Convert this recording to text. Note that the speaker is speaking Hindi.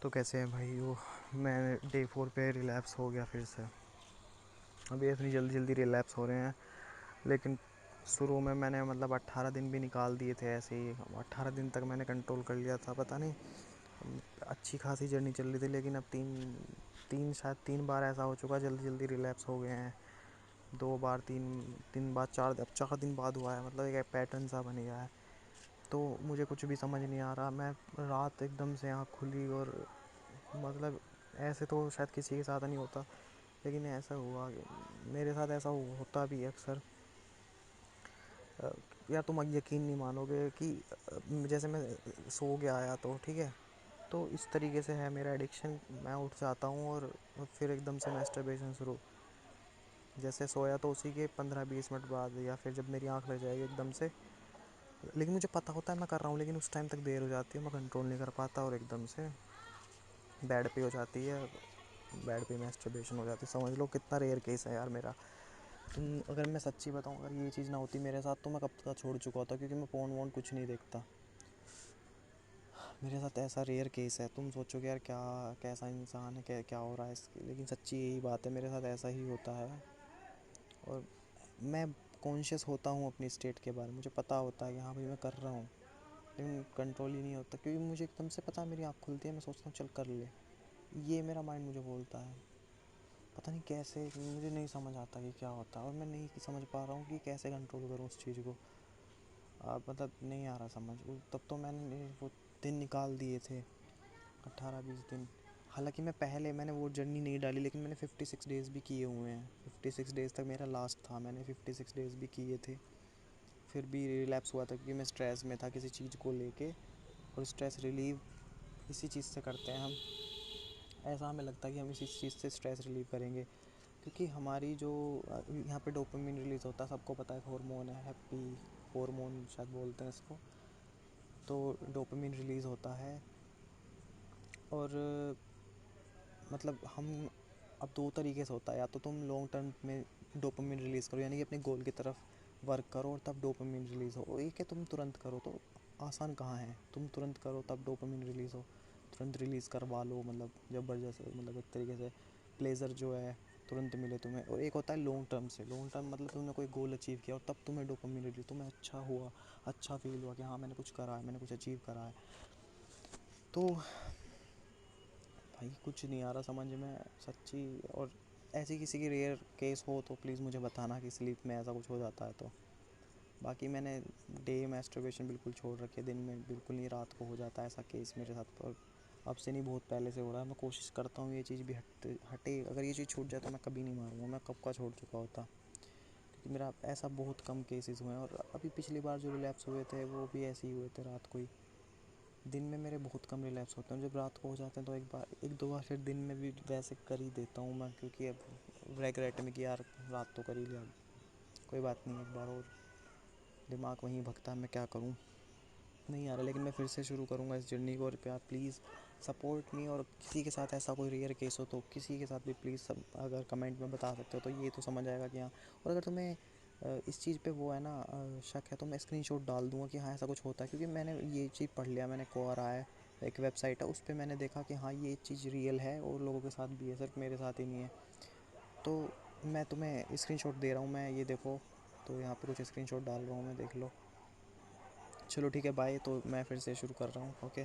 तो कैसे हैं भाई वो। मैं डे 4 पे रिलैप्स हो गया फिर से। अभी इतनी जल्दी जल्दी रिलैप्स हो रहे हैं, लेकिन शुरू में मैंने मतलब 18 दिन भी निकाल दिए थे ऐसे ही। 18 दिन तक मैंने कंट्रोल कर लिया था, पता नहीं अच्छी खासी जर्नी चल रही थी। लेकिन अब तीन तीन शायद 3 बार ऐसा हो चुका, जल्दी जल्दी रिलैप्स हो गए हैं। 2 बार, तीन तीन बार, चार, अब 4 दिन बाद हुआ है। मतलब एक पैटर्न सा बन गया है। तो मुझे कुछ भी समझ नहीं आ रहा। मैं रात एकदम से आँख खुली और मतलब ऐसे तो शायद किसी के साथ नहीं होता, लेकिन ऐसा हुआ मेरे साथ। ऐसा होता भी है अक्सर। यार तुम यकीन नहीं मानोगे कि जैसे मैं सो गया आया तो ठीक है, तो इस तरीके से है मेरा एडिक्शन। मैं उठ जाता हूँ और फिर एकदम से मैस्टरबेशन शुरू। जैसे सोया तो उसी के 15-20 मिनट बाद, या फिर जब मेरी आंख लग जाएगी एकदम से। लेकिन मुझे पता होता है मैं कर रहा हूँ, लेकिन उस टाइम तक देर हो जाती है, मैं कंट्रोल नहीं कर पाता और एकदम से बेड पे हो जाती है। बेड पे मैस्टरबेशन हो जाती है। समझ लो कितना रेयर केस है यार मेरा। अगर मैं सच्ची बताऊँ, अगर ये चीज़ ना होती मेरे साथ तो मैं कब तक छोड़ चुका होता, क्योंकि मैं फ़ोन वोन कुछ नहीं देखता। मेरे साथ ऐसा रेयर केस है। तुम सोचोगे यार क्या कैसा इंसान है, क्या क्या हो रहा है इसकी, लेकिन सच्ची यही बात है, मेरे साथ ऐसा ही होता है। और मैं कॉन्शियस होता हूँ अपनी स्टेट के बारे में, मुझे पता होता है कि हाँ भाई मैं कर रहा हूँ, लेकिन कंट्रोल ही नहीं होता। क्योंकि मुझे एकदम से पता है, मेरी आँख खुलती है, मैं सोचता हूँ चल कर ले। ये मेरा माइंड मुझे बोलता है। पता नहीं कैसे, मुझे नहीं समझ आता कि क्या होता है, और मैं नहीं समझ पा रहा हूँ कि कैसे कंट्रोल करूँ उस चीज़ को। मतलब नहीं आ रहा समझ। तब तो मैंने वो दिन निकाल दिए थे, 18-20 दिन। हालांकि मैंने वो जर्नी नहीं डाली, लेकिन मैंने 56 डेज़ भी किए हुए हैं। 56 डेज़ तक मेरा लास्ट था, मैंने 56 डेज़ भी किए थे। फिर भी रिलैप्स हुआ था, क्योंकि मैं स्ट्रेस में था किसी चीज़ को लेके। और स्ट्रेस रिलीव इसी चीज़ से करते हैं हम। ऐसा हमें लगता है कि हम इसी चीज़ से स्ट्रेस रिलीव करेंगे, क्योंकि हमारी जो यहाँ पे डोपामिन रिलीज़ होता है, सबको पता है, हार्मोन है, हैप्पी हार्मोन शायद बोलते हैं इसको। तो डोपामिन रिलीज़ होता है। और मतलब हम अब दो तरीके से होता है, या तो तुम लॉन्ग टर्म में डोपामिन रिलीज़ करो, यानी कि अपने गोल की तरफ वर्क करो और तब डोपामिन रिलीज़ हो। और एक है तुम तुरंत करो, तो आसान कहाँ है, तुम तुरंत करो तब डोपामिन रिलीज़ हो, तुरंत रिलीज़ करवा लो, मतलब ज़बरदस्त, मतलब एक तरीके से प्लेजर जो है तुरंत मिले तुम्हें। और एक होता है लॉन्ग टर्म से। लॉन्ग टर्म मतलब तुमने कोई गोल अचीव किया और तब तुम्हें डोपामिन रिलीज, तुम्हें अच्छा हुआ, अच्छा फील हुआ कि हाँ मैंने कुछ करा है, मैंने कुछ अचीव करा है। तो भाई कुछ नहीं आ रहा समझ में सच्ची। और ऐसी किसी की रेयर केस हो तो प्लीज़ मुझे बताना कि स्लीप में ऐसा कुछ हो जाता है तो। बाकी मैंने डे मैस्टरबेशन बिल्कुल छोड़ रखी है, दिन में बिल्कुल नहीं, रात को हो जाता है ऐसा केस मेरे साथ। पर अब से नहीं, बहुत पहले से हो रहा है। मैं कोशिश करता हूँ ये चीज़ भी हटे। अगर ये चीज़ छूट जाए तो मैं कभी नहीं मारूंगा, मैं कब का छोड़ चुका होता। क्योंकि मेरा ऐसा बहुत कम केसेस हुए हैं। और अभी पिछली बार जो रिलैप्स हुए थे वो भी ऐसे ही हुए थे, रात को ही। दिन में मेरे बहुत कम रिलैप्स होते हैं, जब रात को हो जाते हैं तो एक दो बार फिर दिन में भी वैसे कर ही देता हूँ मैं, क्योंकि अब रेगरेट में कि यार रात तो कर ही लिया, कोई बात नहीं, एक बार और। दिमाग वहीं भगता है, मैं क्या करूँ, नहीं आ रहा। लेकिन मैं फिर से शुरू करूँगा इस जर्नी को। और प्यार प्लीज़ सपोर्ट मी। और किसी के साथ ऐसा कोई रेयर केस हो तो किसी के साथ भी प्लीज़ सब अगर कमेंट में बता सकते हो तो ये तो समझ आएगा कि हाँ। और अगर तुम्हें इस चीज़ पे वो है ना शक है, तो मैं स्क्रीनशॉट डाल दूँगा कि हाँ ऐसा कुछ होता है, क्योंकि मैंने ये चीज़ पढ़ लिया। मैंने क्वारा है, एक वेबसाइट है, उस पर मैंने देखा कि हाँ ये चीज़ रियल है और लोगों के साथ भी है, सिर्फ मेरे साथ ही नहीं है। तो मैं तुम्हें स्क्रीनशॉट दे रहा हूँ, मैं ये देखो। तो यहाँ पे कुछ स्क्रीनशॉट डाल रहा हूँ मैं, देख लो। चलो ठीक है, बाय। तो मैं फिर से शुरू कर रहा हूँ, ओके।